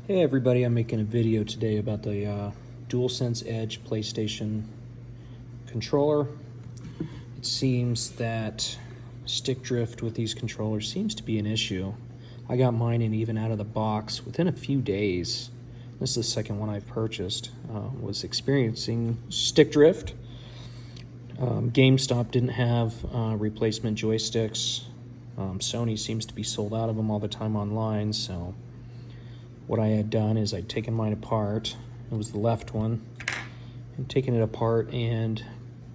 Hey everybody, I'm making a video today about the Dualsense Edge PlayStation controller. It seems that stick drift with these controllers seems to be an issue. I got mine in even out of the box within a few days. This is the second one I've purchased. Was experiencing stick drift. GameStop didn't have replacement joysticks. Sony seems to be sold out of them all the time online, so what I had done is I'd taken mine apart. It was the left one. And taken it apart and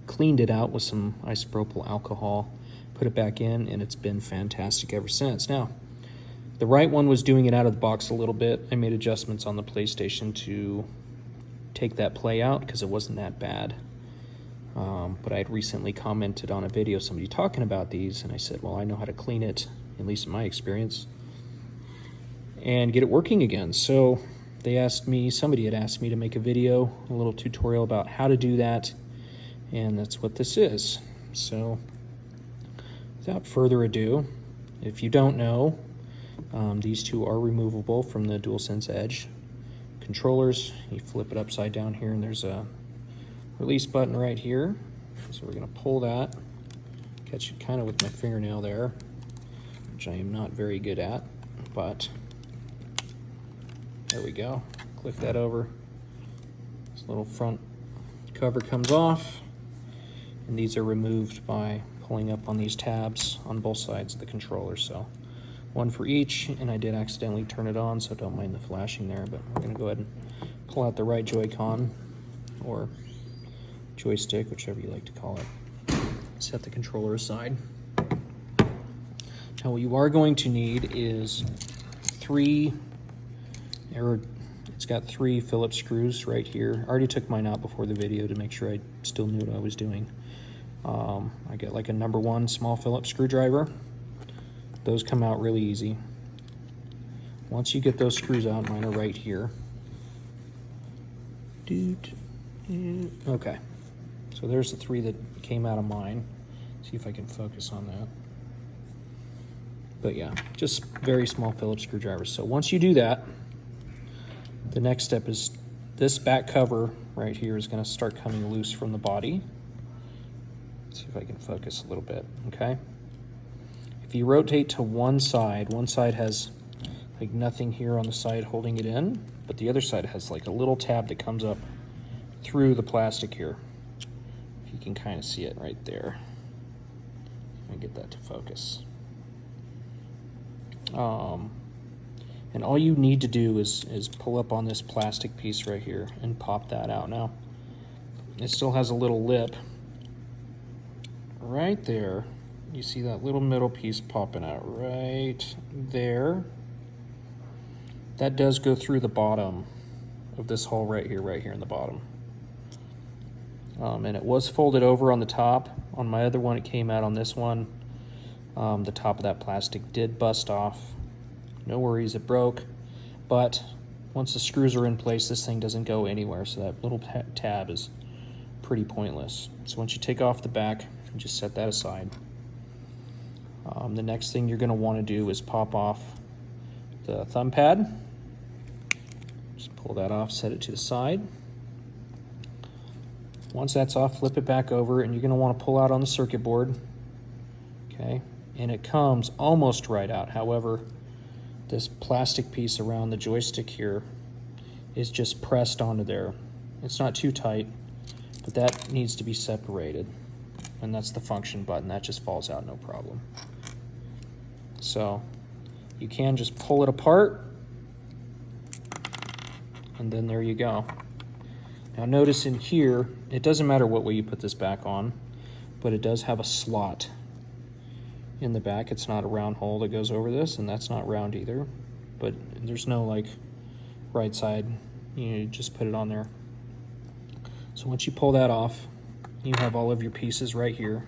cleaned it out with some isopropyl alcohol, put it back in, and it's been fantastic ever since. Now, the right one was doing it out of the box a little bit. I made adjustments on the PlayStation to take that play out because it wasn't that bad. But I had recently commented on a video, somebody talking about these, and I said, well, I know how to clean it, at least in my experience, and get it working again. So somebody had asked me to make a video, a little tutorial about how to do that, and that's what this is. So without further ado, if you don't know, these two are removable from the Dualsense Edge controllers. You flip it upside down here and there's a release button right here. So we're going to pull that, catch it kind of with my fingernail there, which I am not very good at, but there we go. Click that over. This little front cover comes off, and these are removed by pulling up on these tabs on both sides of the controller. So one for each, and I did accidentally turn it on, so don't mind the flashing there, but we're going to go ahead and pull out the right Joy-Con or joystick, whichever you like to call it. Set the controller aside. Now what you are going to need is it's got three Phillips screws right here. I already took mine out before the video to make sure I still knew what I was doing. I got like a number 1 small Phillips screwdriver. Those come out really easy. Once you get those screws out, mine are right here. Okay, so there's the 3 that came out of mine. See if I can focus on that. But yeah, just very small Phillips screwdrivers. So once you do that, the next step is this back cover right here is going to start coming loose from the body. Let's see if I can focus a little bit, okay? If you rotate to one side has like nothing here on the side holding it in, but the other side has like a little tab that comes up through the plastic here. If you can kind of see it right there. Let me get that to focus. And all you need to do is pull up on this plastic piece right here and pop that out. Now, it still has a little lip right there. You see that little middle piece popping out right there. That does go through the bottom of this hole right here in the bottom. And it was folded over on the top. On my other one, it came out on this one. The top of that plastic did bust off. No worries, it broke. But once the screws are in place, this thing doesn't go anywhere, so that little tab is pretty pointless. So once you take off the back, just set that aside. The next thing you're going to want to do is pop off the thumb pad. Just pull that off, set it to the side. Once that's off, flip it back over, and you're going to want to pull out on the circuit board. Okay, and it comes almost right out. However, this plastic piece around the joystick here is just pressed onto there. It's not too tight, but that needs to be separated. And that's the function button. That just falls out, no problem. So you can just pull it apart, and then there you go. Now notice in here, it doesn't matter what way you put this back on, but it does have a slot in the back. It's not a round hole that goes over this, and that's not round either, but there's no like right side. You just put it on there. So once you pull that off, you have all of your pieces right here.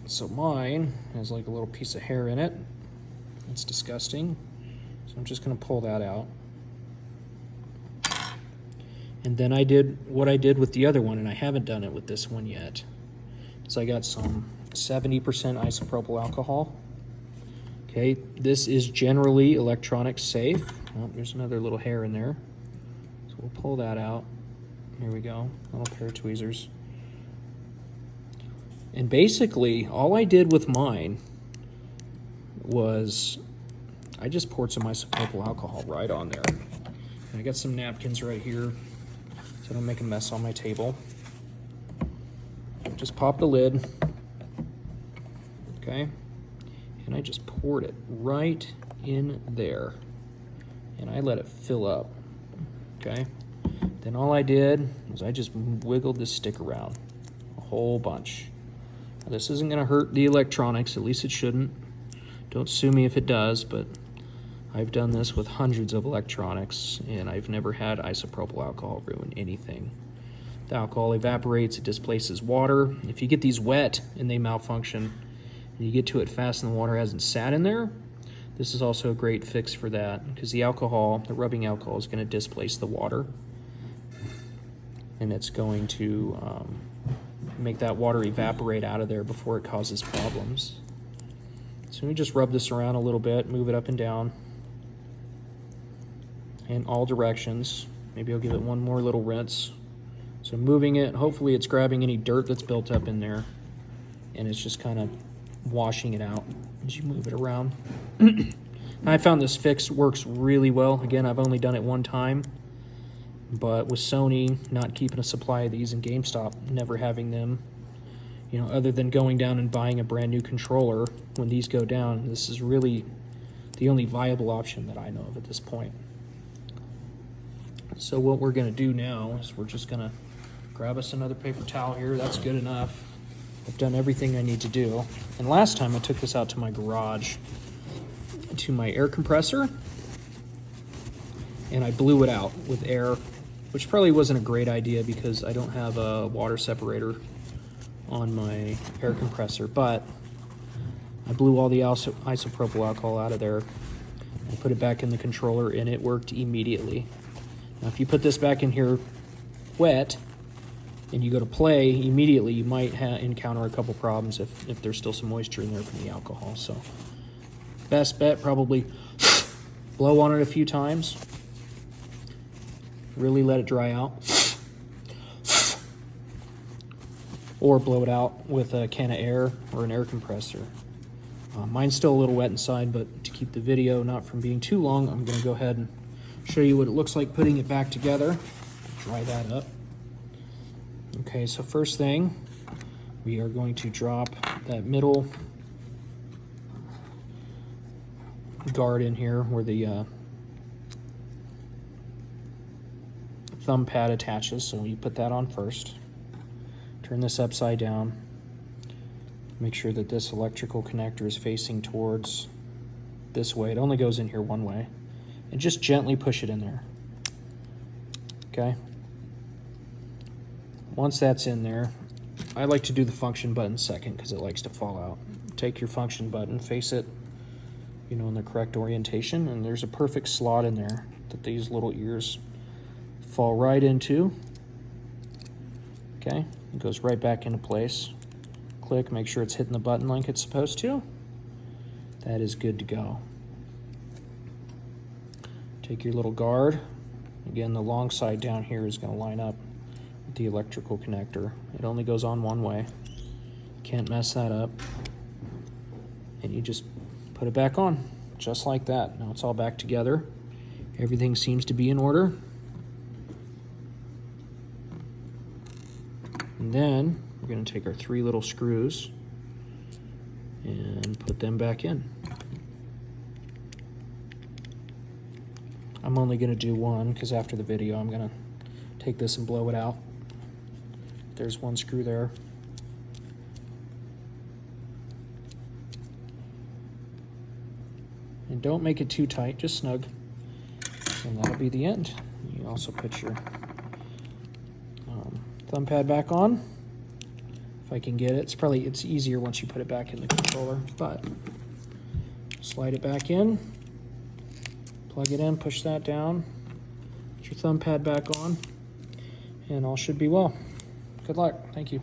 So mine has like a little piece of hair in it. It's disgusting. So I'm just going to pull that out. And then I did what I did with the other one, and I haven't done it with this one yet. So I got some 70% isopropyl alcohol. Okay, this is generally electronic safe. Oh, there's another little hair in there. So we'll pull that out. Here we go, little pair of tweezers. And basically, all I did with mine was I just poured some isopropyl alcohol right on there. And I got some napkins right here so I don't make a mess on my table. Just pop the lid, okay? And I just poured it right in there. And I let it fill up, okay? Then all I did was I just wiggled this stick around a whole bunch. Now, this isn't gonna hurt the electronics, at least it shouldn't. Don't sue me if it does, but I've done this with hundreds of electronics and I've never had isopropyl alcohol ruin anything. The alcohol evaporates, it displaces water. If you get these wet and they malfunction, and you get to it fast and the water hasn't sat in there, this is also a great fix for that because the alcohol, the rubbing alcohol, is going to displace the water and it's going to make that water evaporate out of there before it causes problems. So we just rub this around a little bit, move it up and down in all directions. Maybe I'll give it one more little rinse. So moving it, hopefully it's grabbing any dirt that's built up in there and it's just kind of washing it out as you move it around. I found this fix works really well. Again, I've only done it one time, but with Sony not keeping a supply of these and GameStop never having them, you know, other than going down and buying a brand new controller when these go down, this is really the only viable option that I know of at this point. So what we're gonna do now is we're just gonna grab us another paper towel here. That's good enough. I've done everything I need to do. And last time I took this out to my garage, to my air compressor, and I blew it out with air, which probably wasn't a great idea because I don't have a water separator on my air compressor, but I blew all the isopropyl alcohol out of there. I put it back in the controller and it worked immediately. Now if you put this back in here wet and you go to play immediately, you might encounter a couple problems if there's still some moisture in there from the alcohol. So best bet, probably blow on it a few times, really let it dry out, or blow it out with a can of air or an air compressor. Mine's still a little wet inside, but to keep the video not from being too long, I'm gonna go ahead and show you what it looks like putting it back together. Dry that up. Okay, so first thing, we are going to drop that middle guard in here where the thumb pad attaches. So you put that on first. Turn this upside down. Make sure that this electrical connector is facing towards this way. It only goes in here one way. And just gently push it in there. Okay? Once that's in there, I like to do the function button second because it likes to fall out. Take your function button, face it, you know, in the correct orientation, and there's a perfect slot in there that these little ears fall right into. Okay? It goes right back into place. Click, make sure it's hitting the button like it's supposed to. That is good to go. Take your little guard. Again, the long side down here is going to line up with the electrical connector. It only goes on one way. Can't mess that up. And you just put it back on, just like that. Now it's all back together. Everything seems to be in order. And then we're going to take our 3 little screws and put them back in. I'm only going to do one because after the video I'm going to take this and blow it out. There's one screw there. And don't make it too tight, just snug. And that'll be the end. You also put your thumb pad back on. If I can get it. It's easier once you put it back in the controller, but slide it back in. Plug it in, push that down, put your thumb pad back on, and all should be well. Good luck. Thank you.